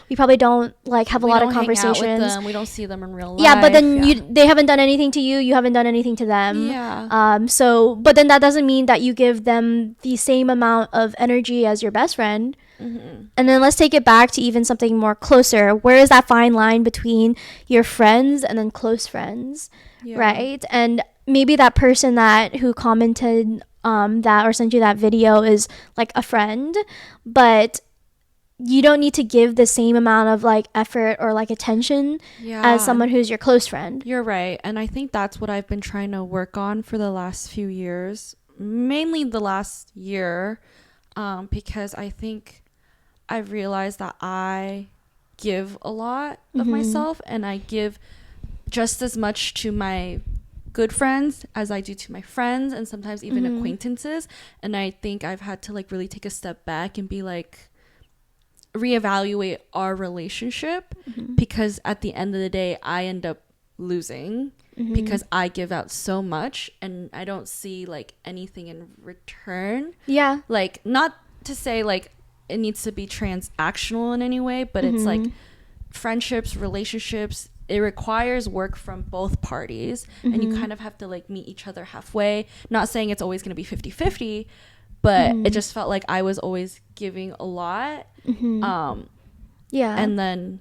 we probably don't like have a lot of conversations. Hang out with them. We don't see them in real life. Yeah, but then they haven't done anything to you. You haven't done anything to them. Yeah. So, but then that doesn't mean that you give them the same amount of energy as your best friend. And then let's take it back to even something more closer. Where is that fine line between your friends and then close friends, right? And maybe that person who commented that or sent you that video is like a friend, but you don't need to give the same amount of like effort or like attention as someone who's your close friend. You're right. And I think that's what I've been trying to work on for the last few years, mainly the last year, because I think I've realized that I give a lot of myself, and I give just as much to my good friends as I do to my friends, and sometimes even acquaintances. And I think I've had to like really take a step back and be like, reevaluate our relationship, because at the end of the day I end up losing because I give out so much and I don't see like anything in return. Yeah. Like, not to say like it needs to be transactional in any way, but it's like friendships, relationships, it requires work from both parties, and you kind of have to like meet each other halfway. Not saying it's always going to be 50-50, but it just felt like I was always giving a lot. And then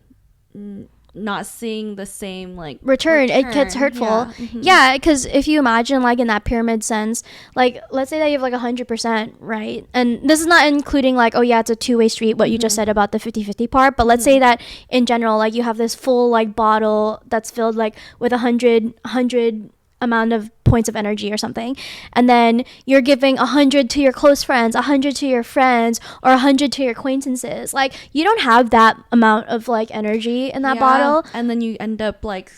not seeing the same like return. It gets hurtful. Yeah, because if you imagine like in that pyramid sense, like let's say that you have like 100%, right? And this is not including like, oh yeah, it's a two-way street, what you just said about the 50-50 part, but let's say that in general, like you have this full like bottle that's filled like with 100 amount of points of energy or something, and then you're giving 100 to your close friends, 100 to your friends, or 100 to your acquaintances. Like you don't have that amount of like energy in that bottle, and then you end up like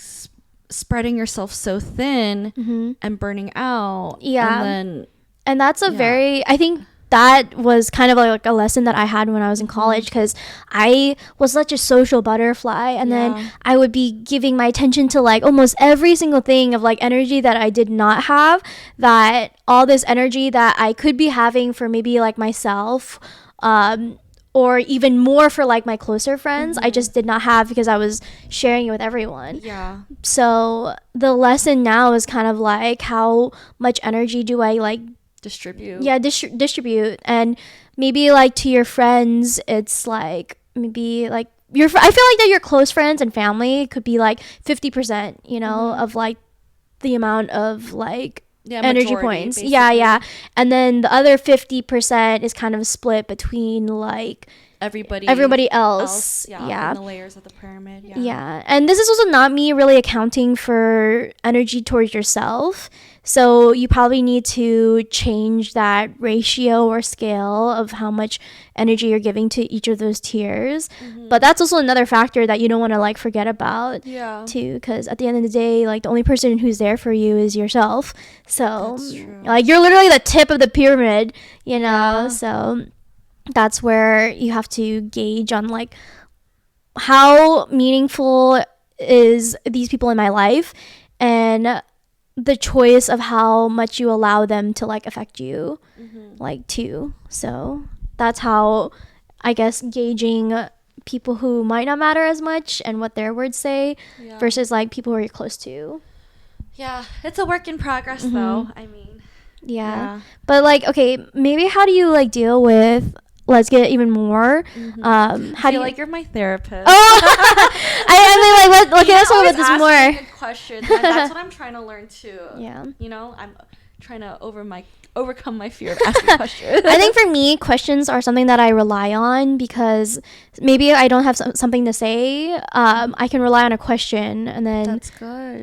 spreading yourself so thin and burning out. And that's a very, I think that was kind of like a lesson that I had when I was in college, because I was such a social butterfly, and then I would be giving my attention to like almost every single thing of like energy that I did not have, that all this energy that I could be having for maybe like myself, or even more for like my closer friends, I just did not have because I was sharing it with everyone. So the lesson now is kind of like, how much energy do I like distribute? Distribute. And maybe like to your friends, it's like maybe like I feel like that your close friends and family could be like 50%, you know, of like the amount of like energy points, basically. And then the other 50% is kind of split between like everybody else. In the layers of the pyramid. And this is also not me really accounting for energy towards yourself, so you probably need to change that ratio or scale of how much energy you're giving to each of those tiers. But that's also another factor that you don't want to like forget about too, because at the end of the day, like the only person who's there for you is yourself. So like you're literally the tip of the pyramid, you know. So that's where you have to gauge on like how meaningful is these people in my life, and the choice of how much you allow them to like affect you like too. So that's how I guess gauging people who might not matter as much and what their words say versus like people who are close to. It's a work in progress though. I mean, but like, okay, maybe how do you like deal with, let's get even more. How do you like you're my therapist? I mean, like, look at us all with this more. Good question. That's what I'm trying to learn too. You know, I'm trying to overcome my fear of asking questions. I think for me, questions are something that I rely on because maybe I don't have something to say. I can rely on a question, and then that's good.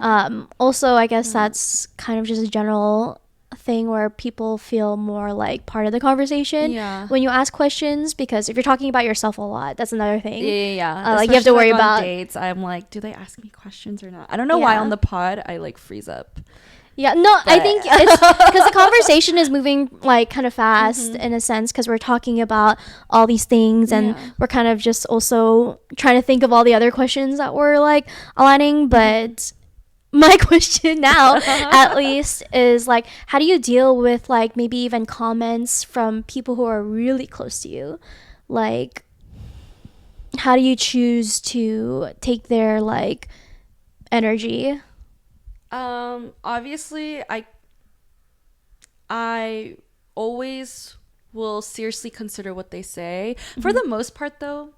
Also, I guess that's kind of just a general thing where people feel more like part of the conversation when you ask questions, because if you're talking about yourself a lot, that's another thing. Like you have to worry about dates. I'm like, do they ask me questions or not? I don't know why on the pod I like freeze up. Yeah, no, I think it's because the conversation is moving like kind of fast in a sense, because we're talking about all these things, and we're kind of just also trying to think of all the other questions that we're like aligning. But my question now, at least, is like, how do you deal with like maybe even comments from people who are really close to you? Like, how do you choose to take their like energy? Obviously I always will seriously consider what they say. For the most part though,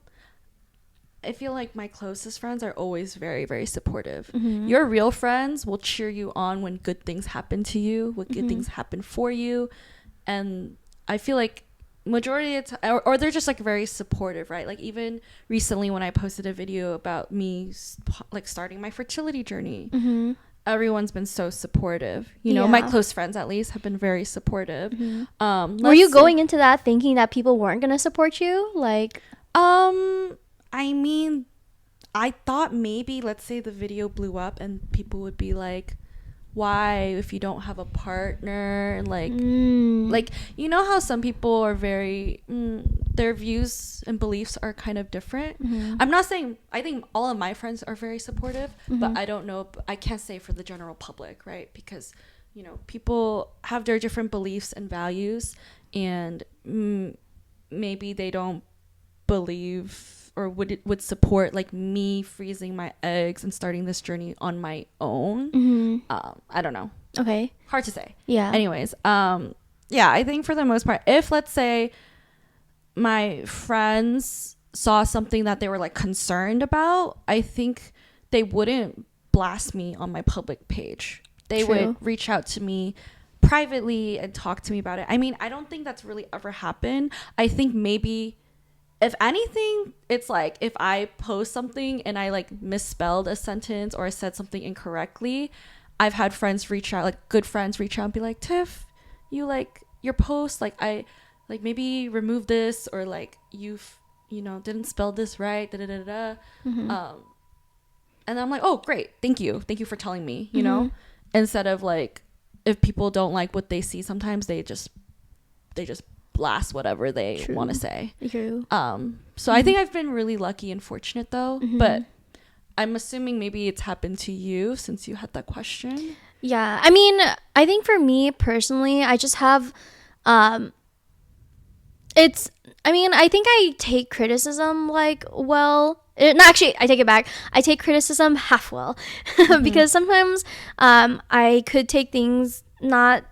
I feel like my closest friends are always very, very supportive. Your real friends will cheer you on when good things happen to you, when good things happen for you. And I feel like majority of the time, or they're just like very supportive, right? Like even recently when I posted a video about me like starting my fertility journey, everyone's been so supportive. You know, my close friends at least have been very supportive. Were you going into that thinking that people weren't going to support you? Like, I mean, I thought maybe, let's say the video blew up and people would be like, why, if you don't have a partner, like you know how some people are very their views and beliefs are kind of different. I'm not saying, I think all of my friends are very supportive, but I don't know, I can't say for the general public, right? Because you know, people have their different beliefs and values, and maybe they don't believe or would support like me freezing my eggs and starting this journey on my own. I don't know. Okay. Hard to say. Yeah. Anyways, yeah, I think for the most part, if let's say my friends saw something that they were like concerned about, I think they wouldn't blast me on my public page. They would reach out to me privately and talk to me about it. I mean, I don't think that's really ever happened. I think maybe, if anything, it's like if I post something and I like misspelled a sentence or I said something incorrectly, I've had friends reach out, like good friends reach out and be like, Tiff, you like your post, like I like maybe remove this, or like you know, didn't spell this right, and I'm like, oh great, thank you for telling me, you know, instead of like, if people don't like what they see, sometimes they just blast whatever they want to say. So I think I've been really lucky and fortunate though, but I'm assuming maybe it's happened to you since you had that question. Yeah, I mean, I think for me personally, I just have I think I take criticism like well. No, actually, I take it back. I take criticism half well because sometimes I could take things not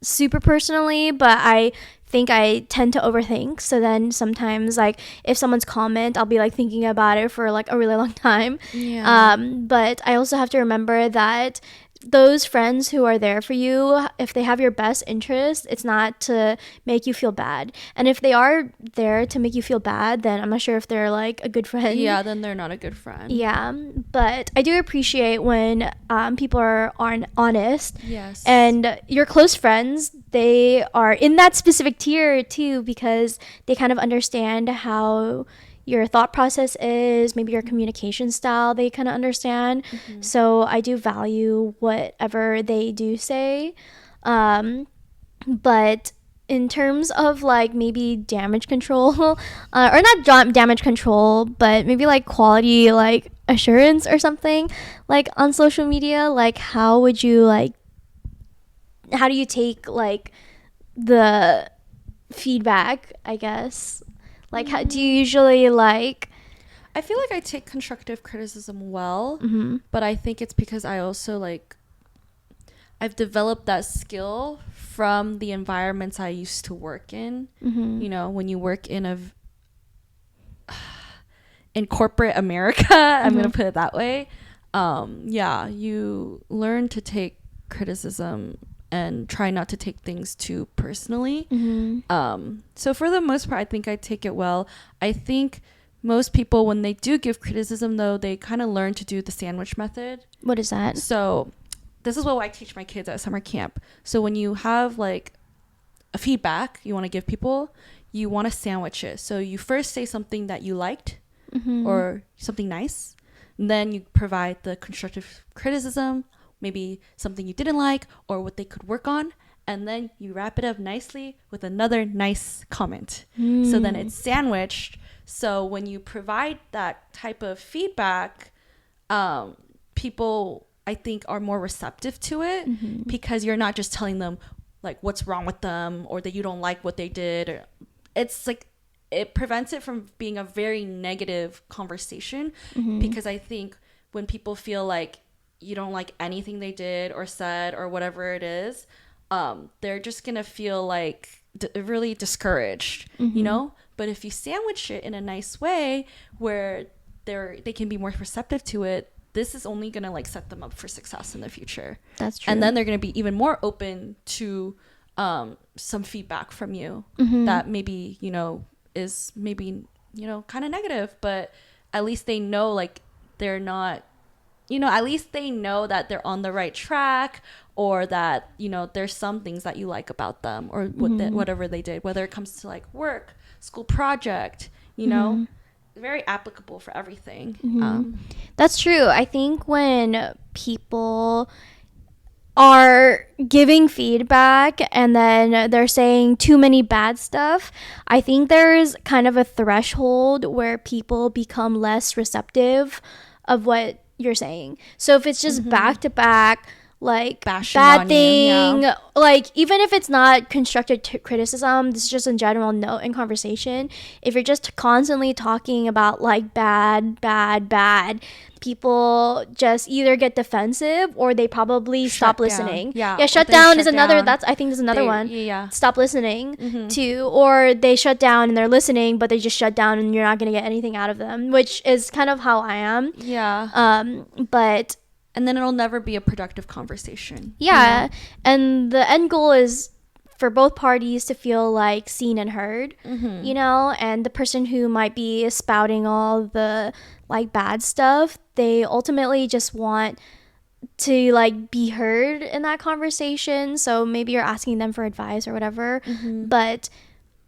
super personally, but I think I tend to overthink. So then sometimes, like, if someone's comment, I'll be like thinking about it for like a really long time. But I also have to remember that those friends who are there for you, if they have your best interest, it's not to make you feel bad. And if they are there to make you feel bad, then I'm not sure if they're like a good friend. Yeah, then they're not a good friend. Yeah, but I do appreciate when people are honest. Yes. And your close friends, they are in that specific tier too, because they kind of understand how your thought process is, maybe your communication style, they kind of understand. So I do value whatever they do say. But in terms of like maybe damage control, or not damage control, but maybe like quality like assurance or something, like on social media, like how do you take like the feedback, I guess? Like, how do you usually like? I feel like I take constructive criticism well, but I think it's because I also like, I've developed that skill from the environments I used to work in. You know, when you work in corporate America, I'm gonna put it that way. Yeah, you learn to take criticism and try not to take things too personally. Mm-hmm. So for the most part, I think I take it well. I think most people, when they do give criticism, though, they kind of learn to do the sandwich method. What is that? So this is what I teach my kids at summer camp. So when you have like a feedback you want to give people, you want to sandwich it. So you first say something that you liked, Mm-hmm. or something nice, and then you provide the constructive criticism, maybe something you didn't like or what they could work on, and then you wrap it up nicely with another nice comment. So then it's sandwiched. So when you provide that type of feedback, people, I think, are more receptive to it, Mm-hmm. because you're not just telling them like what's wrong with them or that you don't like what they did. Or it's like, it prevents it from being a very negative conversation, Mm-hmm. because I think when people feel like you don't like anything they did or said or whatever it is, they're just gonna feel like really discouraged, Mm-hmm. you know. But if you sandwich it in a nice way where they can be more receptive to it, this is only gonna like set them up for success in the future. That's true. And then they're gonna be even more open to some feedback from you, Mm-hmm. that maybe, you know, is maybe, you know, kind of negative, but at least they know like they're not, you know, at least they know that they're on the right track, or that, you know, there's some things that you like about them, or whatever they did, whether it comes to like work, school project, you know, very applicable for everything. That's true. I think when people are giving feedback and then they're saying too many bad stuff, I think there's kind of a threshold where people become less receptive of what you're saying. So if it's just back to back, like Bashing bad on thing, you, yeah. like even if it's not constructive criticism, this is just in general note in conversation. If you're just constantly talking about like bad, people just either get defensive or they probably stop down. listening. Yeah, Shut they down shut is another. down. That's I think is another one. Yeah. Stop listening to, or they shut down and they're listening, but they just shut down and you're not gonna get anything out of them, which is kind of how I am. Yeah. But And then it'll never be a productive conversation. yeah, You know? and the end goal is for both parties to feel like seen and heard, you know, and the person who might be spouting all the like bad stuff, they ultimately just want to like be heard in that conversation. So maybe you're asking them for advice or whatever, but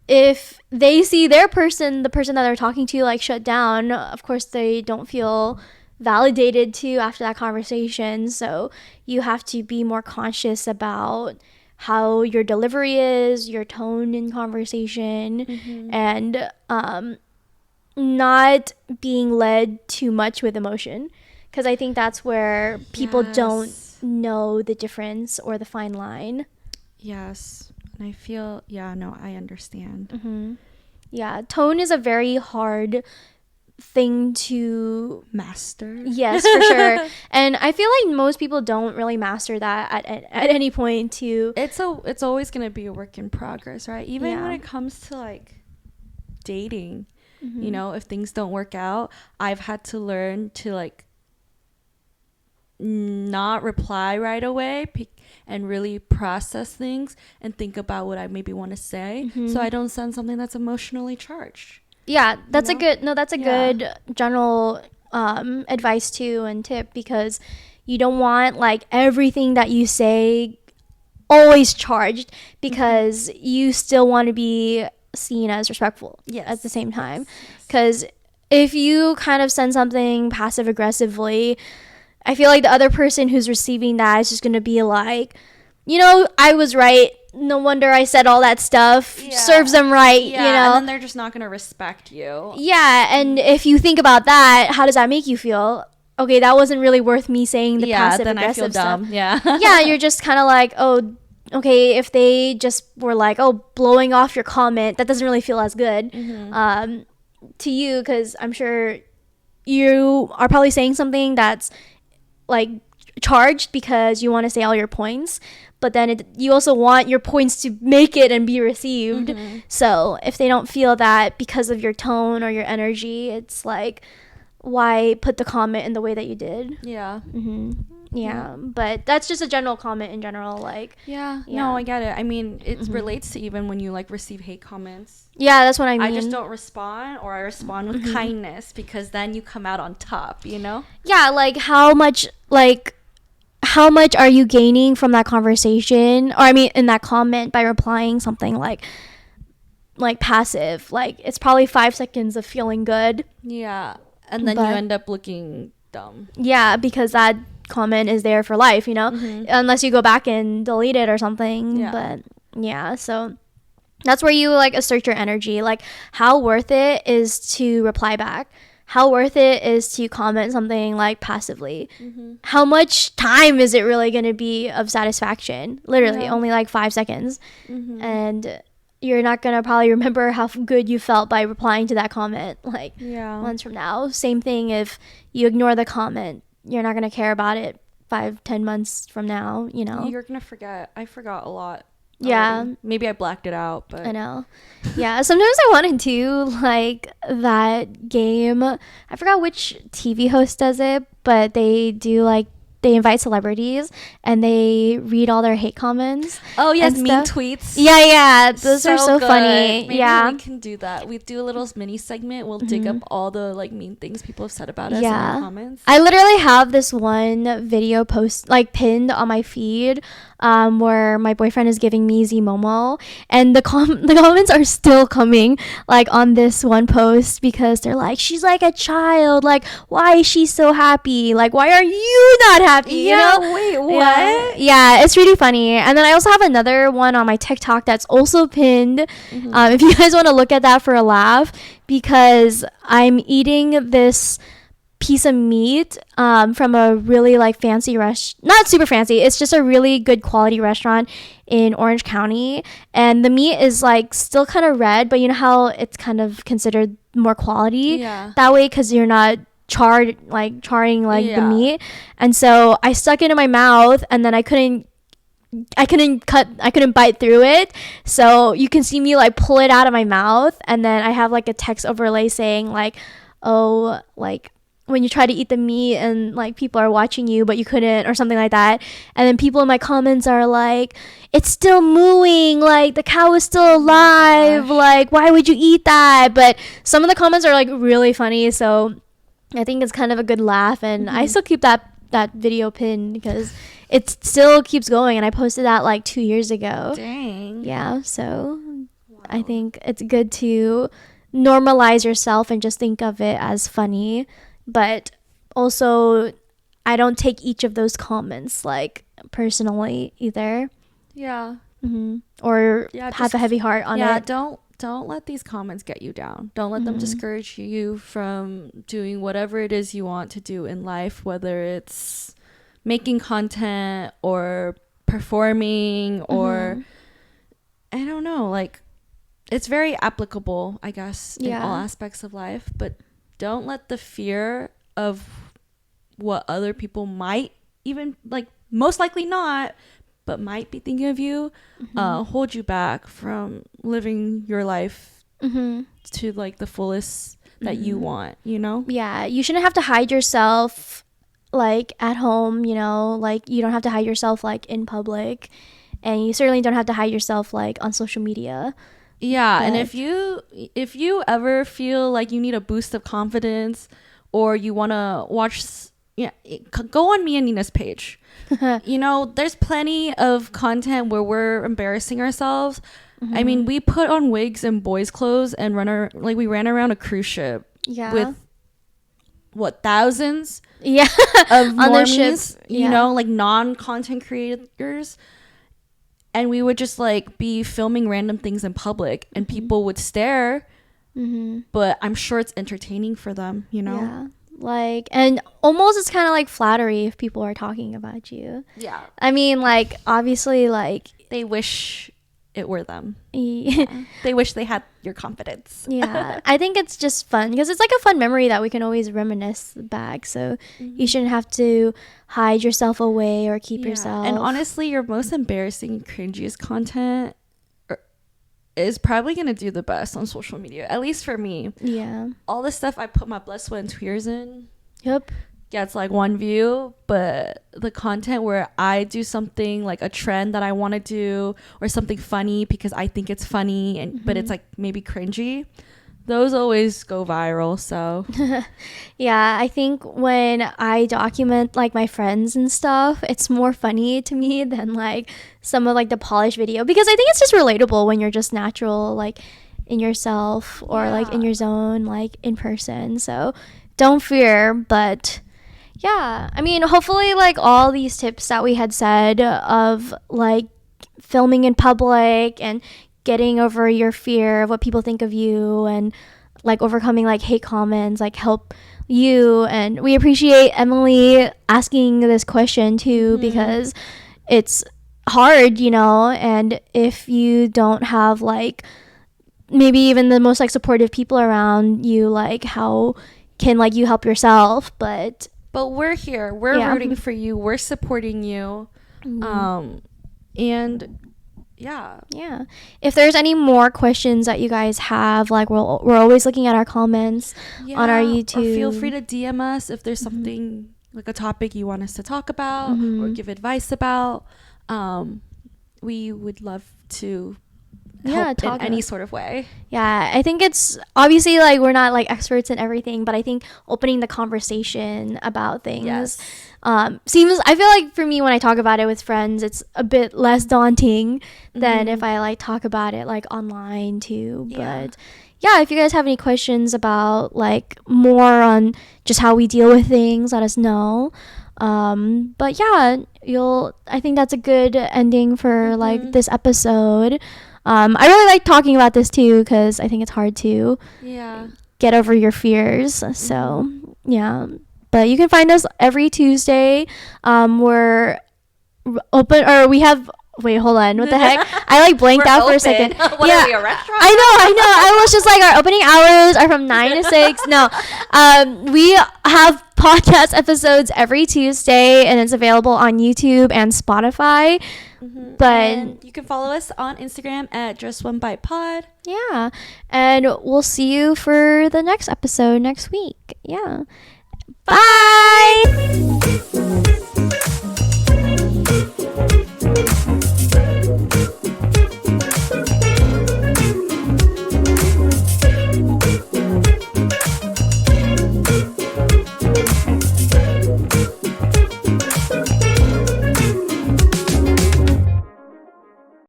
if they see their person, the person that they're talking to, like shut down, of course they don't feel validated to after that conversation. So you have to be more conscious about how your delivery is, your tone in conversation, and not being led too much with emotion, because I think that's where people don't know the difference or the fine line. Yes. And I feel, I understand. Yeah, tone is a very hard thing to master. Yes, for sure. And I feel like most people don't really master that at any point too. It's always going to be a work in progress, right? Even when it comes to like dating, you know, if things don't work out, I've had to learn to like not reply right away and really process things and think about what I maybe want to say, so I don't send something that's emotionally charged. Yeah, that's you know? that's a good general advice too and tip, because you don't want like everything that you say always charged, because you still want to be seen as respectful at the same time. Because if you kind of send something passive aggressively, I feel like the other person who's receiving that is just going to be like, you know, I was right. No wonder I said all that stuff. Serves them right, you know? And then they're just not going to respect you. Yeah, and if you think about that, how does that make you feel? Okay, that wasn't really worth me saying the passive aggressive stuff. Dumb. Yeah. Yeah, you're just kind of like, oh, okay, if they just were like, oh, blowing off your comment, that doesn't really feel as good to you, because I'm sure you are probably saying something that's like charged because you want to say all your points, but then you also want your points to make it and be received. So if they don't feel that because of your tone or your energy, it's like, why put the comment in the way that you did. Yeah. Yeah, but that's just a general comment in general, like. Yeah. No, I get it. I mean, it relates to even when you like receive hate comments. Yeah, that's what I mean. I just don't respond, or I respond with kindness, because then you come out on top, you know? Yeah, like how much are you gaining from that conversation, or I mean in that comment, by replying something like passive? Like, it's probably 5 seconds of feeling good. Yeah. And then you end up looking dumb. Yeah, because that comment is there for life, you know, unless you go back and delete it or something. Yeah. But yeah, so that's where you like assert your energy, like how worth it is to reply back, how worth it is to comment something like passively, how much time is it really going to be of satisfaction? Literally only like 5 seconds. And you're not going to probably remember how good you felt by replying to that comment like months from now. Same thing if you ignore the comment, you're not going to care about it 5-10 months from now, you know. You're going to forget. I forgot a lot. Yeah. Maybe I blacked it out, but I know. Yeah, sometimes I want to do like that game. I forgot which TV host does it, but they do like they invite celebrities and they read all their hate comments. Oh yes, mean tweets. Yeah, those are so funny. Maybe we can do that. We do a little mini segment. We'll dig up all the like mean things people have said about us in the comments. I literally have this one video post like pinned on my feed, where my boyfriend is giving me Zmomo, and the comments are still coming like on this one post, because they're like, she's like a child, like why is she so happy, like why are you not happy? You know? Wait, what? Yeah, it's really funny. And then I also have another one on my TikTok that's also pinned. If you guys want to look at that for a laugh, because I'm eating this piece of meat from a really like fancy not super fancy, it's just a really good quality restaurant in Orange County, and the meat is like still kind of red, but you know how it's kind of considered more quality that way, because you're not charring the meat. And so I stuck it in my mouth, and then I couldn't bite through it, so you can see me like pull it out of my mouth, and then I have like a text overlay saying like, oh, like when you try to eat the meat and like people are watching you but you couldn't, or something like that. And then people in my comments are like, it's still mooing, like the cow is still alive, like why would you eat that? But some of the comments are like really funny, so I think it's kind of a good laugh, and I still keep that video pinned because it still keeps going, and I posted that like 2 years ago. Dang. Yeah, so I think it's good to normalize yourself and just think of it as funny, but also I don't take each of those comments like personally either. Yeah. Or have a heavy heart on it. Yeah, don't let these comments get you down. Don't let them discourage you from doing whatever it is you want to do in life, whether it's making content or performing or I don't know, like it's very applicable, I guess, in all aspects of life, but don't let the fear of what other people might, even like most likely not, but might be thinking of you, hold you back from living your life to like the fullest that you want, you know? Yeah, you shouldn't have to hide yourself like at home, you know, like you don't have to hide yourself like in public, and you certainly don't have to hide yourself like on social media. Yeah, but, and if you ever feel like you need a boost of confidence, or you want to watch, go on me and Nina's page. You know, there's plenty of content where we're embarrassing ourselves. I mean, we put on wigs and boys' clothes and we ran around a cruise ship with thousands of normies, you know, like non-content creators. And we would just like be filming random things in public, and people would stare, but I'm sure it's entertaining for them, you know? Yeah. Like, and almost it's kind of like flattery if people are talking about you. Yeah. I mean, like, obviously, like, they wish it were them. Yeah. They wish they had your confidence. Yeah. I think it's just fun because it's like a fun memory that we can always reminisce back. So you shouldn't have to hide yourself away or keep yourself. And honestly, your most embarrassing, cringiest content is probably gonna do the best on social media, at least for me. Yeah. All the stuff I put my blood, sweat, and tears in. Yep. Gets like 1 view, but the content where I do something like a trend that I want to do, or something funny because I think it's funny, and but it's like maybe cringy, those always go viral. So yeah, I think when I document like my friends and stuff, it's more funny to me than like some of like the polished video, because I think it's just relatable when you're just natural, like in yourself, or like in your zone, like in person. So don't fear. But yeah, I mean, hopefully like all these tips that we had said of like filming in public and getting over your fear of what people think of you, and like overcoming like hate comments, like help you. And we appreciate Emily asking this question too, because it's hard, you know, and if you don't have like maybe even the most like supportive people around you, like how can like you help yourself? But we're here, we're rooting for you, we're supporting you. And yeah, if there's any more questions that you guys have, like we're always looking at our comments on our YouTube, or feel free to DM us if there's something like a topic you want us to talk about or give advice about. We would love to help in any sort of way. I think it's obviously like we're not like experts in everything, but I think opening the conversation about things seems, I feel like for me when I talk about it with friends, it's a bit less daunting than if I like talk about it like online too. But yeah, if you guys have any questions about like more on just how we deal with things, let us know. But yeah, I think that's a good ending for like this episode. I really like talking about this too, because I think it's hard to get over your fears. So yeah, but you can find us every Tuesday. We're open, or we have, wait, hold on, what the heck? I like blanked out for a second. What are we, a restaurant? I know. I was just like, our opening hours are from 9 to 6. No, we have podcast episodes every Tuesday, and it's available on YouTube and Spotify. But and you can follow us on Instagram at justonebitepod. Yeah, and we'll see you for the next episode next week. Yeah, bye.